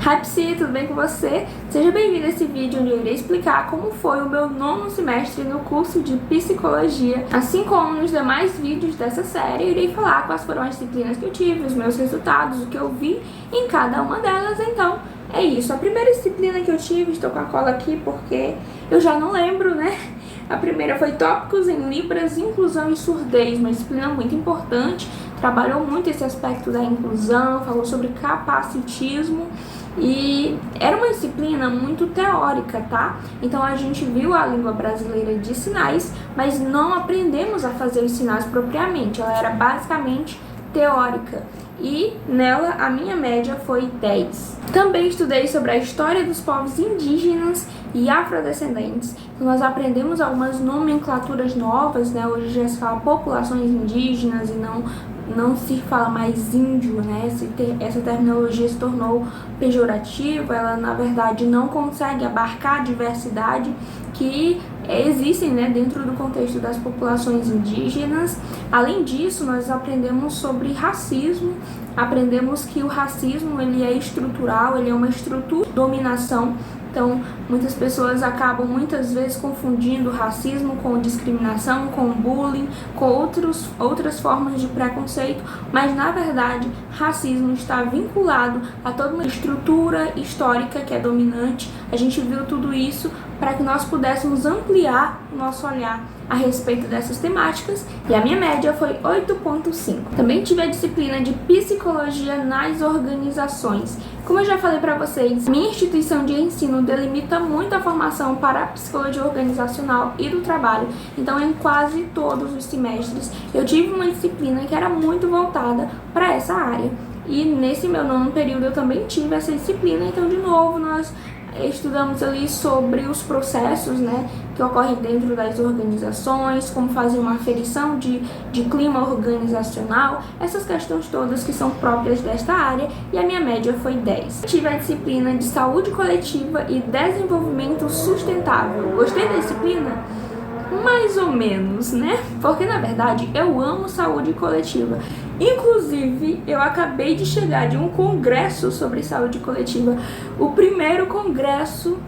Hypsi, tudo bem com você? Seja bem-vindo a esse vídeo onde eu irei explicar como foi o meu nono semestre no curso de Psicologia. Assim como nos demais vídeos dessa série, eu irei falar quais foram as disciplinas que eu tive, os meus resultados, o que eu vi em cada uma delas. Então, é isso. A primeira disciplina que eu tive, estou com a cola aqui porque eu já não lembro, né? A primeira foi Tópicos em Libras, Inclusão e Surdez, uma disciplina muito importante. Trabalhou muito esse aspecto da inclusão, falou sobre capacitismo e era uma disciplina muito teórica, tá? Então a gente viu a língua brasileira de sinais, mas não aprendemos a fazer os sinais propriamente, ela era basicamente teórica. E nela a minha média foi 10. Também estudei sobre a história dos povos indígenas e afrodescendentes. Então, nós aprendemos algumas nomenclaturas novas, né? Hoje já se fala populações indígenas e não se fala mais índio, né? Essa terminologia se tornou pejorativa, ela na verdade não consegue abarcar a diversidade que existem, né, dentro do contexto das populações indígenas. Além disso, nós aprendemos sobre racismo, aprendemos que o racismo ele é estrutural, ele é uma estrutura de dominação. Então, muitas pessoas acabam muitas vezes confundindo racismo com discriminação, com bullying, com outras formas de preconceito, mas na verdade, racismo está vinculado a toda uma estrutura histórica que é dominante. A gente viu tudo isso para que nós pudéssemos ampliar o nosso olhar a respeito dessas temáticas, e a minha média foi 8.5. Também tive a disciplina de Psicologia nas Organizações. Como eu já falei para vocês, minha instituição de ensino delimita muito a formação para a psicologia organizacional e do trabalho. Então, em quase todos os semestres, eu tive uma disciplina que era muito voltada para essa área. E nesse meu nono período eu também tive essa disciplina, então de novo nós estudamos ali sobre os processos, né, que ocorrem dentro das organizações, como fazer uma aferição de clima organizacional, essas questões todas que são próprias desta área, e a minha média foi 10. Tive a disciplina de Saúde Coletiva e Desenvolvimento Sustentável. Gostei da disciplina? Mais ou menos, né? Porque na verdade eu amo saúde coletiva. Inclusive, eu acabei de chegar de um congresso sobre saúde coletiva, o primeiro congresso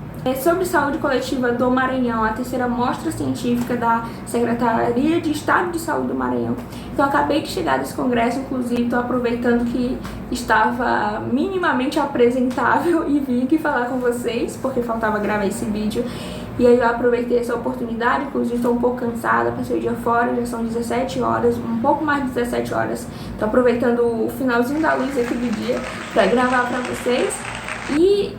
sobre saúde coletiva do Maranhão, a terceira mostra científica da Secretaria de Estado de Saúde do Maranhão. Então, eu acabei de chegar desse congresso, inclusive, estou aproveitando que estava minimamente apresentável e vim aqui falar com vocês, porque faltava gravar esse vídeo. E aí eu aproveitei essa oportunidade, inclusive estou um pouco cansada, passei o dia fora, já são 17 horas, um pouco mais de 17 horas. Estou aproveitando o finalzinho da luz aqui do dia para gravar para vocês. E,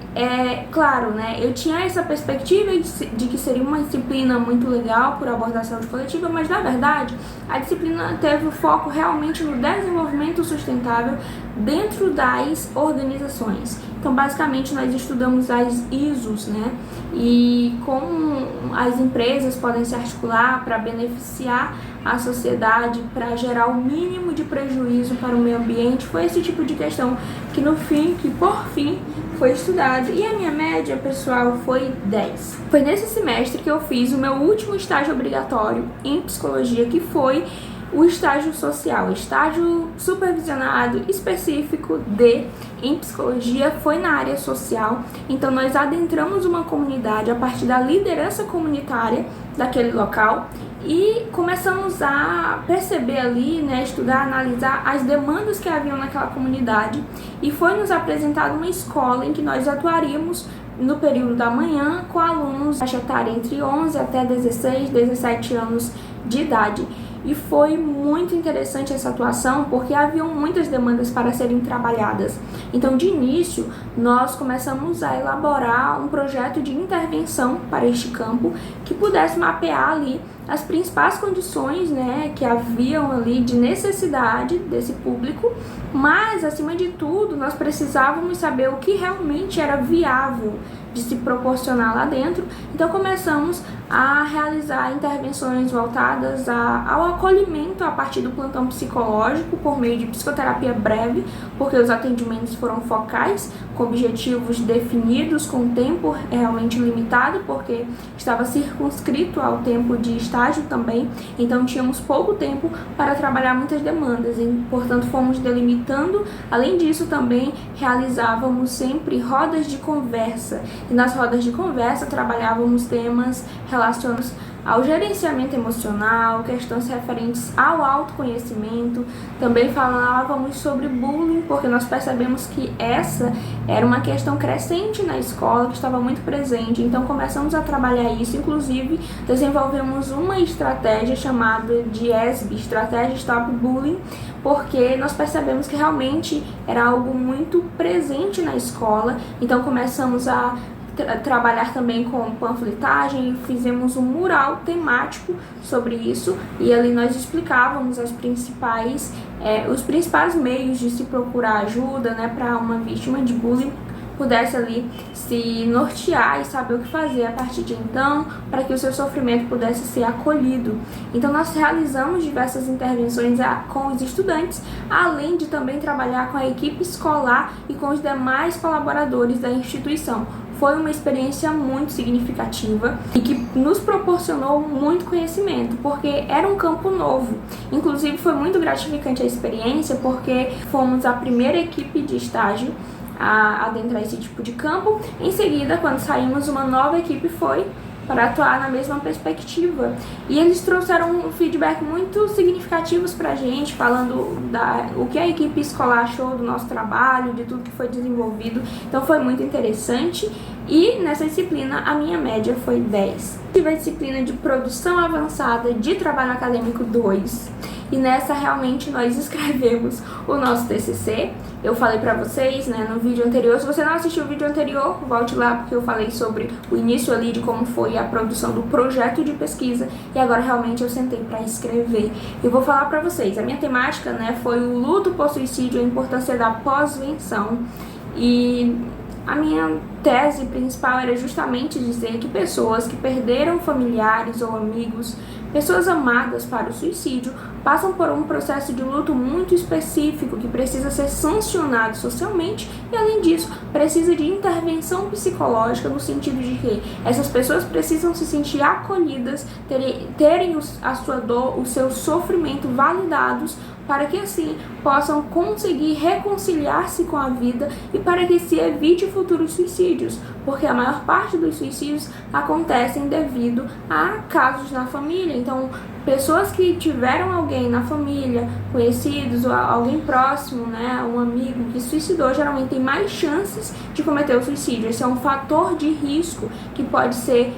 claro, né, eu tinha essa perspectiva de que seria uma disciplina muito legal por abordar a saúde coletiva, mas na verdade a disciplina teve o foco realmente no desenvolvimento sustentável dentro das organizações. Então, basicamente, nós estudamos as ISOs, né, e como as empresas podem se articular para beneficiar a sociedade, para gerar o mínimo de prejuízo para o meio ambiente. Foi esse tipo de questão que por fim foi estudado, e a minha média, pessoal, foi 10. Foi nesse semestre que eu fiz o meu último estágio obrigatório em psicologia, que foi o estágio social, estágio supervisionado específico em psicologia, foi na área social. Então nós adentramos uma comunidade a partir da liderança comunitária daquele local e começamos a perceber ali, né, estudar, analisar as demandas que haviam naquela comunidade, e foi nos apresentada uma escola em que nós atuaríamos no período da manhã com alunos faixa etária entre 11 até 16, 17 anos de idade. E foi muito interessante essa atuação porque haviam muitas demandas para serem trabalhadas. Então, de início, nós começamos a elaborar um projeto de intervenção para este campo que pudesse mapear ali as principais condições, né, que haviam ali de necessidade desse público, mas, acima de tudo, nós precisávamos saber o que realmente era viável de se proporcionar lá dentro. Então começamos a realizar intervenções voltadas ao acolhimento a partir do plantão psicológico por meio de psicoterapia breve, porque os atendimentos foram focais, com objetivos definidos, com tempo realmente limitado, porque estava circunscrito ao tempo de estar estágio também, então tínhamos pouco tempo para trabalhar muitas demandas e, portanto, fomos delimitando. Além disso, também realizávamos sempre rodas de conversa, e nas rodas de conversa trabalhávamos temas relacionados ao gerenciamento emocional, questões referentes ao autoconhecimento. Também falávamos sobre bullying, porque nós percebemos que essa era uma questão crescente na escola, que estava muito presente. Então começamos a trabalhar isso, inclusive desenvolvemos uma estratégia chamada de ESB, Estratégia Stop Bullying, porque nós percebemos que realmente era algo muito presente na escola. Então começamos a trabalhar também com panfletagem, fizemos um mural temático sobre isso, e ali nós explicávamos os principais meios de se procurar ajuda, né, para uma vítima de bullying pudesse ali se nortear e saber o que fazer a partir de então, para que o seu sofrimento pudesse ser acolhido. Então nós realizamos diversas intervenções com os estudantes, além de também trabalhar com a equipe escolar e com os demais colaboradores da instituição. Foi uma experiência muito significativa e que nos proporcionou muito conhecimento, porque era um campo novo. Inclusive foi muito gratificante a experiência, porque fomos a primeira equipe de estágio a adentrar esse tipo de campo. Em seguida, quando saímos, uma nova equipe foi para atuar na mesma perspectiva. E eles trouxeram um feedback muito significativos para a gente, falando o que a equipe escolar achou do nosso trabalho, de tudo que foi desenvolvido. Então foi muito interessante. E nessa disciplina a minha média foi 10. Tive a disciplina de produção avançada de trabalho acadêmico 2. E nessa realmente nós escrevemos o nosso TCC. Eu falei pra vocês, né, no vídeo anterior. Se você não assistiu o vídeo anterior, volte lá, porque eu falei sobre o início ali de como foi a produção do projeto de pesquisa. E agora realmente eu sentei pra escrever. Eu vou falar pra vocês, a minha temática, né, foi o luto por suicídio, a importância da pós-venção. E a minha tese principal era justamente dizer que pessoas que perderam familiares ou amigos, pessoas amadas para o suicídio, passam por um processo de luto muito específico que precisa ser sancionado socialmente e, além disso, precisa de intervenção psicológica, no sentido de que essas pessoas precisam se sentir acolhidas, terem a sua dor, o seu sofrimento validados, para que assim possam conseguir reconciliar-se com a vida e para que se evite futuros suicídios, porque a maior parte dos suicídios acontecem devido a casos na família. Então, pessoas que tiveram alguém na família, conhecidos ou alguém próximo, né, um amigo que suicidou, geralmente tem mais chances de cometer o suicídio. Esse é um fator de risco que pode ser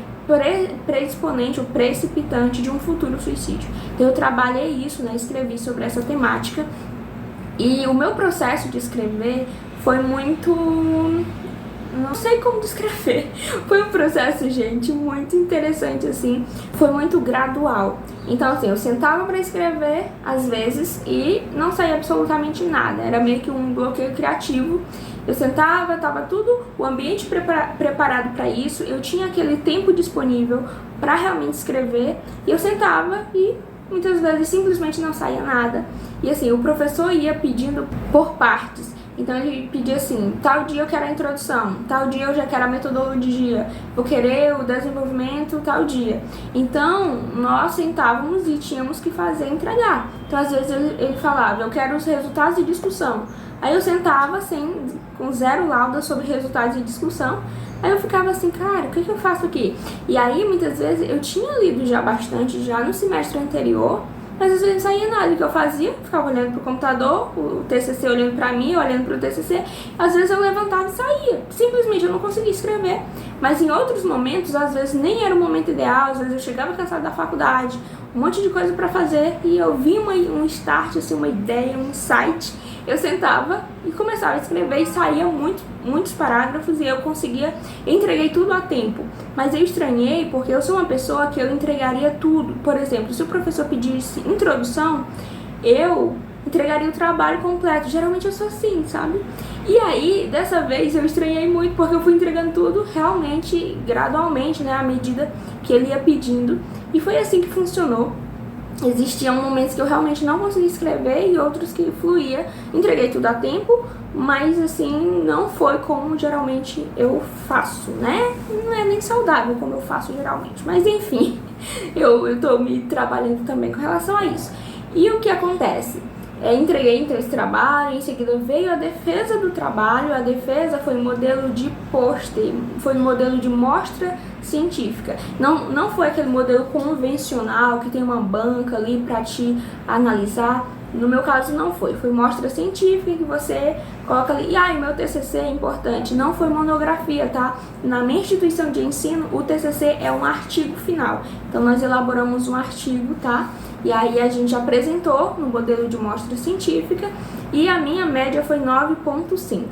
predisponente ou precipitante de um futuro suicídio. Então eu trabalhei isso, né, escrevi sobre essa temática, e o meu processo de escrever foi muito... não sei como descrever. Foi um processo, gente, muito interessante, assim. Foi muito gradual. Então, assim, eu sentava para escrever, às vezes, e não saía absolutamente nada. Era meio que um bloqueio criativo. Eu sentava, estava tudo, o ambiente preparado para isso. Eu tinha aquele tempo disponível para realmente escrever. E eu sentava e muitas vezes simplesmente não saía nada. E assim, o professor ia pedindo por partes. Então ele pedia assim, tal dia eu quero a introdução, tal dia eu já quero a metodologia, vou querer o desenvolvimento tal dia. Então nós sentávamos e tínhamos que fazer entregar. Então às vezes ele falava, eu quero os resultados de discussão. Aí eu sentava com zero lauda sobre resultados de discussão. Aí eu ficava assim, cara, o que eu faço aqui? E aí muitas vezes eu tinha lido já bastante, já no semestre anterior, mas às vezes não saía nada. O que eu fazia? Ficava olhando pro computador, o TCC olhando pra mim, olhando pro TCC. Às vezes eu levantava e saía. Simplesmente eu não conseguia escrever. Mas em outros momentos, às vezes nem era o momento ideal. Às vezes eu chegava cansada da faculdade, um monte de coisa pra fazer, e eu vi um start, assim, uma ideia, um insight. Eu sentava e começava a escrever e saía muitos parágrafos, e eu entreguei tudo a tempo. Mas eu estranhei porque eu sou uma pessoa que eu entregaria tudo. Por exemplo, se o professor pedisse introdução, eu entregaria o trabalho completo. Geralmente eu sou assim, sabe? E aí, dessa vez, eu estranhei muito porque eu fui entregando tudo realmente, gradualmente, né, à medida que ele ia pedindo. E foi assim que funcionou. Existiam momentos que eu realmente não conseguia escrever e outros que fluía. Entreguei tudo a tempo, mas assim, não foi como geralmente eu faço, né? Não é nem saudável como eu faço geralmente, mas enfim, eu tô me trabalhando também com relação a isso. E o que acontece? Entreguei então esse trabalho, em seguida veio a defesa do trabalho. A defesa foi modelo de pôster, foi modelo de mostra científica. Não foi aquele modelo convencional que tem uma banca ali para te analisar. No meu caso não foi mostra científica que você coloca ali. E meu TCC é importante, não foi monografia, tá? Na minha instituição de ensino, o TCC é um artigo final. Então nós elaboramos um artigo, tá? E aí a gente apresentou no modelo de mostra científica e a minha média foi 9,5.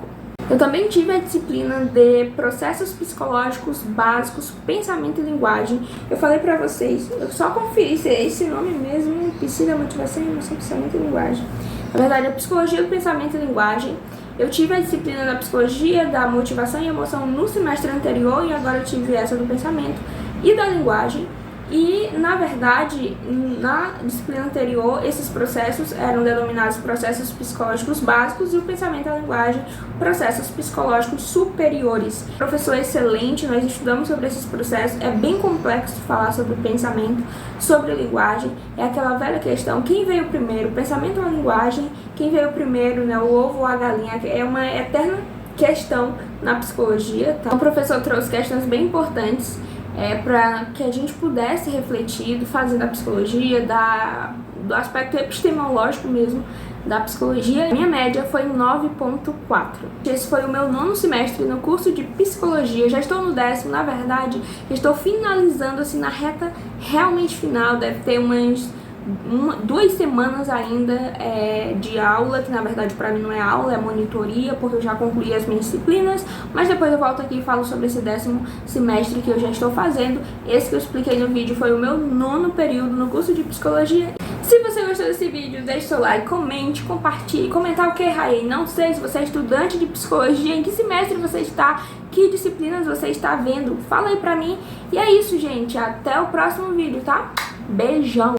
Eu também tive a disciplina de processos psicológicos básicos, pensamento e linguagem. Eu falei pra vocês, eu só conferi se é esse nome mesmo, psi da motivação, emoção, pensamento e linguagem. Na verdade, é psicologia do pensamento e linguagem. Eu tive a disciplina da psicologia, da motivação e emoção no semestre anterior e agora eu tive essa do pensamento e da linguagem. E, na verdade, na disciplina anterior, esses processos eram denominados processos psicológicos básicos e o pensamento e a linguagem, processos psicológicos superiores. Professor excelente, nós estudamos sobre esses processos, é bem complexo falar sobre pensamento, sobre linguagem, é aquela velha questão, quem veio primeiro, o pensamento ou a linguagem, quem veio primeiro, né, o ovo ou a galinha, é uma eterna questão na psicologia, tá? O professor trouxe questões bem importantes, para que a gente pudesse refletir, fazendo a psicologia, do aspecto epistemológico mesmo da psicologia. Minha média foi 9,4. Esse foi o meu 9º semestre no curso de psicologia. Já estou no 10º, na verdade, estou finalizando assim na reta realmente final, deve ter umas 2 semanas ainda de aula, que na verdade para mim não é aula, é monitoria, porque eu já concluí as minhas disciplinas, mas depois eu volto aqui e falo sobre esse 10º semestre que eu já estou fazendo. Esse que eu expliquei no vídeo foi o meu 9º período no curso de psicologia. Se você gostou desse vídeo, deixe seu like, comente, compartilhe, comentar o que errei. Não sei se você é estudante de psicologia, em que semestre você está, que disciplinas você está vendo, fala aí pra mim. E é isso, gente, até o próximo vídeo, tá? Beijão!